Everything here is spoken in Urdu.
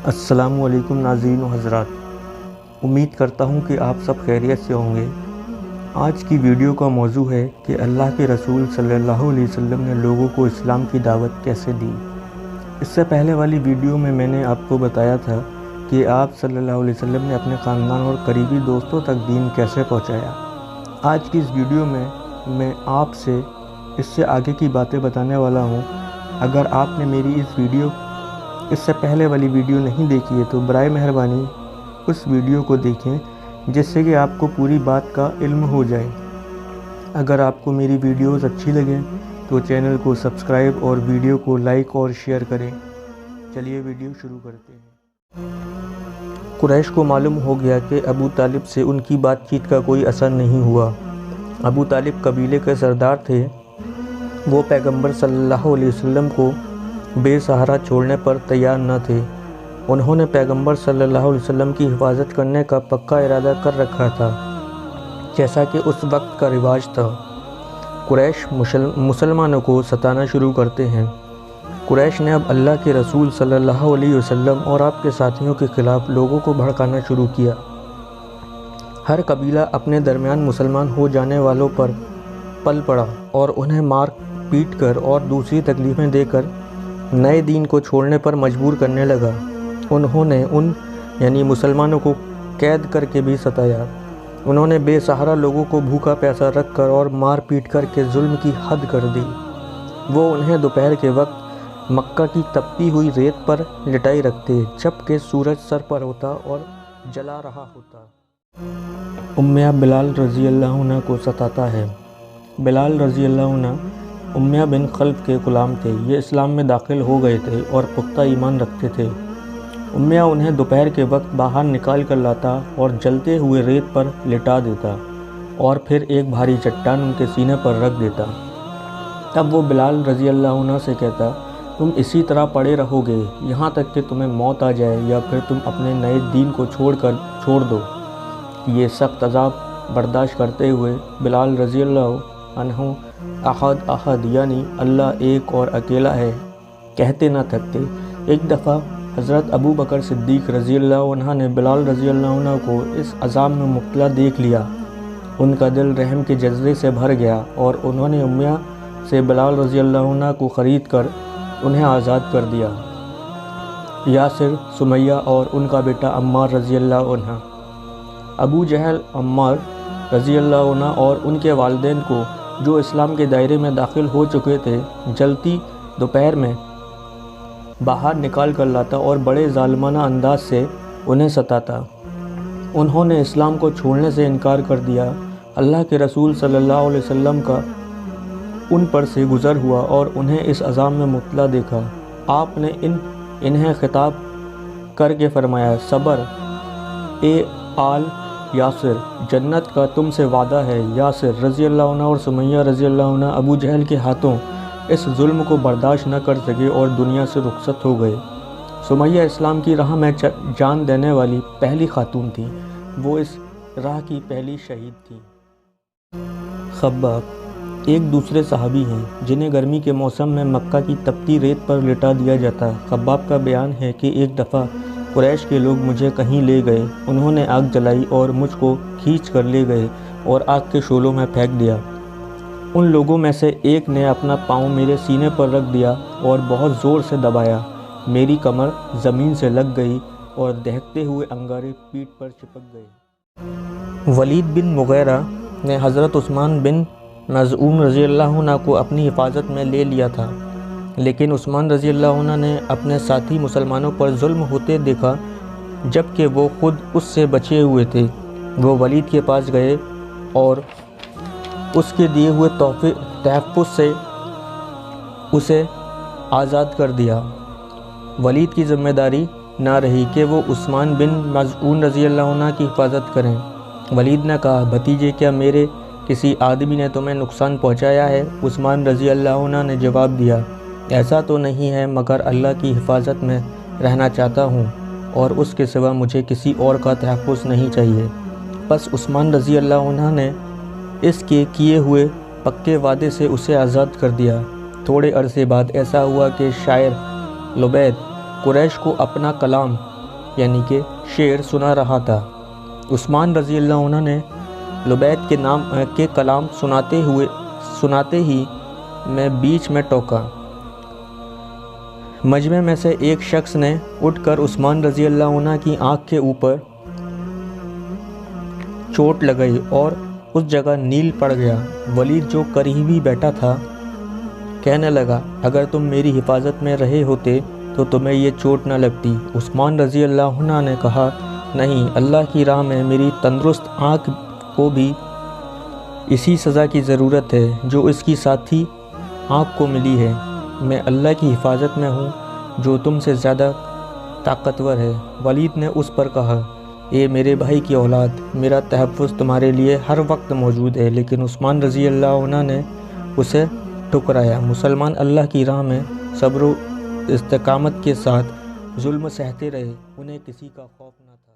السلام علیکم ناظرین و حضرات، امید کرتا ہوں کہ آپ سب خیریت سے ہوں گے۔ آج کی ویڈیو کا موضوع ہے کہ اللہ کے رسول صلی اللہ علیہ وسلم نے لوگوں کو اسلام کی دعوت کیسے دی۔ اس سے پہلے والی ویڈیو میں نے آپ کو بتایا تھا کہ آپ صلی اللہ علیہ وسلم نے اپنے خاندان اور قریبی دوستوں تک دین کیسے پہنچایا۔ آج کی اس ویڈیو میں آپ سے اس سے آگے کی باتیں بتانے والا ہوں۔ اگر آپ نے میری اس سے پہلے والی ویڈیو نہیں دیکھی ہے تو برائے مہربانی اس ویڈیو کو دیکھیں، جس سے کہ آپ کو پوری بات کا علم ہو جائے۔ اگر آپ کو میری ویڈیوز اچھی لگیں تو چینل کو سبسکرائب اور ویڈیو کو لائک اور شیئر کریں۔ چلیے ویڈیو شروع کرتے ہیں۔ قریش کو معلوم ہو گیا کہ ابو طالب سے ان کی بات چیت کا کوئی اثر نہیں ہوا۔ ابو طالب قبیلے کے سردار تھے۔ وہ پیغمبر صلی اللہ علیہ وسلم کو بے سہارا چھوڑنے پر تیار نہ تھے۔ انہوں نے پیغمبر صلی اللہ علیہ وسلم کی حفاظت کرنے کا پکا ارادہ کر رکھا تھا، جیسا کہ اس وقت کا رواج تھا۔ قریش مسلمانوں کو ستانا شروع کرتے ہیں۔ قریش نے اب اللہ کے رسول صلی اللہ علیہ وسلم اور آپ کے ساتھیوں کے خلاف لوگوں کو بھڑکانا شروع کیا۔ ہر قبیلہ اپنے درمیان مسلمان ہو جانے والوں پر پل پڑا اور انہیں مار پیٹ کر اور دوسری تکلیفیں دے کر نئے دین کو چھوڑنے پر مجبور کرنے لگا۔ انہوں نے مسلمانوں کو قید کر کے بھی ستایا۔ انہوں نے بے سہارا لوگوں کو بھوکا پیاسا رکھ کر اور مار پیٹ کر کے ظلم کی حد کر دی۔ وہ انہیں دوپہر کے وقت مکہ کی تپتی ہوئی ریت پر لٹائی رکھتے، جبکہ سورج سر پر ہوتا اور جلا رہا ہوتا۔ امیہ بلال رضی اللہ عنہ کو ستاتا ہے۔ بلال رضی اللہ عنہ امیہ بن خلف کے غلام تھے۔ یہ اسلام میں داخل ہو گئے تھے اور پختہ ایمان رکھتے تھے۔ امیہ انہیں دوپہر کے وقت باہر نکال کر لاتا اور جلتے ہوئے ریت پر لٹا دیتا اور پھر ایک بھاری چٹان ان کے سینے پر رکھ دیتا۔ تب وہ بلال رضی اللہ عنہ سے کہتا، تم اسی طرح پڑے رہو گے یہاں تک کہ تمہیں موت آ جائے یا پھر تم اپنے نئے دین کو چھوڑ دو۔ یہ سخت عذاب برداشت کرتے ہوئے بلال رضی اللہ عنہ احد احد یعنی اللہ ایک اور اکیلا ہے کہتے نہ تھکتے۔ ایک دفعہ حضرت ابو بکر صدیق رضی اللہ عنہ نے بلال رضی اللہ عنہ کو اس عذاب میں مبتلا دیکھ لیا۔ ان کا دل رحم کے جذبے سے بھر گیا اور انہوں نے امیہ سے بلال رضی اللہ عنہ کو خرید کر انہیں آزاد کر دیا۔ یاسر، سمیہ اور ان کا بیٹا عمار رضی اللہ عنہ۔ ابو جہل، عمار رضی اللہ عنہ اور ان کے والدین کو، جو اسلام کے دائرے میں داخل ہو چکے تھے، جلتی دوپہر میں باہر نکال کر لاتا اور بڑے ظالمانہ انداز سے انہیں ستاتا۔ انہوں نے اسلام کو چھوڑنے سے انکار کر دیا۔ اللہ کے رسول صلی اللہ علیہ وسلم کا ان پر سے گزر ہوا اور انہیں اس عذاب میں مبتلا دیکھا۔ آپ نے انہیں خطاب کر کے فرمایا، صبر اے آل یاسر، جنت کا تم سے وعدہ ہے۔ یاسر رضی اللہ عنہ اور سمیہ رضی اللہ عنہ ابو جہل کے ہاتھوں اس ظلم کو برداشت نہ کر سکے اور دنیا سے رخصت ہو گئے۔ سمیہ اسلام کی راہ میں جان دینے والی پہلی خاتون تھی۔ وہ اس راہ کی پہلی شہید تھی۔ خباب ایک دوسرے صحابی ہیں جنہیں گرمی کے موسم میں مکہ کی تپتی ریت پر لٹا دیا جاتا۔ خباب کا بیان ہے کہ ایک دفعہ قریش کے لوگ مجھے کہیں لے گئے۔ انہوں نے آگ جلائی اور مجھ کو کھینچ کر لے گئے اور آگ کے شعلوں میں پھینک دیا۔ ان لوگوں میں سے ایک نے اپنا پاؤں میرے سینے پر رکھ دیا اور بہت زور سے دبایا۔ میری کمر زمین سے لگ گئی اور دہکتے ہوئے انگارے پیٹھ پر چپک گئے۔ ولید بن مغیرہ نے حضرت عثمان بن مظعون رضی اللہ عنہ کو اپنی حفاظت میں لے لیا تھا، لیکن عثمان رضی اللہ عنہ نے اپنے ساتھی مسلمانوں پر ظلم ہوتے دیکھا، جبکہ وہ خود اس سے بچے ہوئے تھے۔ وہ ولید کے پاس گئے اور اس کے دیے ہوئے تحفظ سے اسے آزاد کر دیا۔ ولید کی ذمہ داری نہ رہی کہ وہ عثمان بن مظعون رضی اللہ عنہ کی حفاظت کریں۔ ولید نے کہا، بھتیجے، کیا میرے کسی آدمی نے تمہیں نقصان پہنچایا ہے؟ عثمان رضی اللہ عنہ نے جواب دیا، ایسا تو نہیں ہے، مگر اللہ کی حفاظت میں رہنا چاہتا ہوں اور اس کے سوا مجھے کسی اور کا تحفظ نہیں چاہیے۔ بس عثمان رضی اللہ عنہ نے اس کے کیے ہوئے پکے وعدے سے اسے آزاد کر دیا۔ تھوڑے عرصے بعد ایسا ہوا کہ شاعر لبید قریش کو اپنا کلام یعنی کہ شعر سنا رہا تھا۔ عثمان رضی اللہ عنہ نے لبید کے نام کے کلام سناتے ہی میں بیچ میں ٹوکا۔ مجمع میں سے ایک شخص نے اٹھ کر عثمان رضی اللہ عنہ کی آنکھ کے اوپر چوٹ لگائی اور اس جگہ نیل پڑ گیا۔ ولید جو قریبی بیٹھا تھا کہنے لگا، اگر تم میری حفاظت میں رہے ہوتے تو تمہیں یہ چوٹ نہ لگتی۔ عثمان رضی اللہ عنہ نے کہا، نہیں، اللہ کی راہ میں میری تندرست آنکھ کو بھی اسی سزا کی ضرورت ہے جو اس کی ساتھی آنکھ کو ملی ہے۔ میں اللہ کی حفاظت میں ہوں جو تم سے زیادہ طاقتور ہے۔ ولید نے اس پر کہا، اے میرے بھائی کی اولاد، میرا تحفظ تمہارے لیے ہر وقت موجود ہے، لیکن عثمان رضی اللہ عنہ نے اسے ٹھکرایا۔ مسلمان اللہ کی راہ میں صبر و استقامت کے ساتھ ظلم سہتے رہے، انہیں کسی کا خوف نہ تھا۔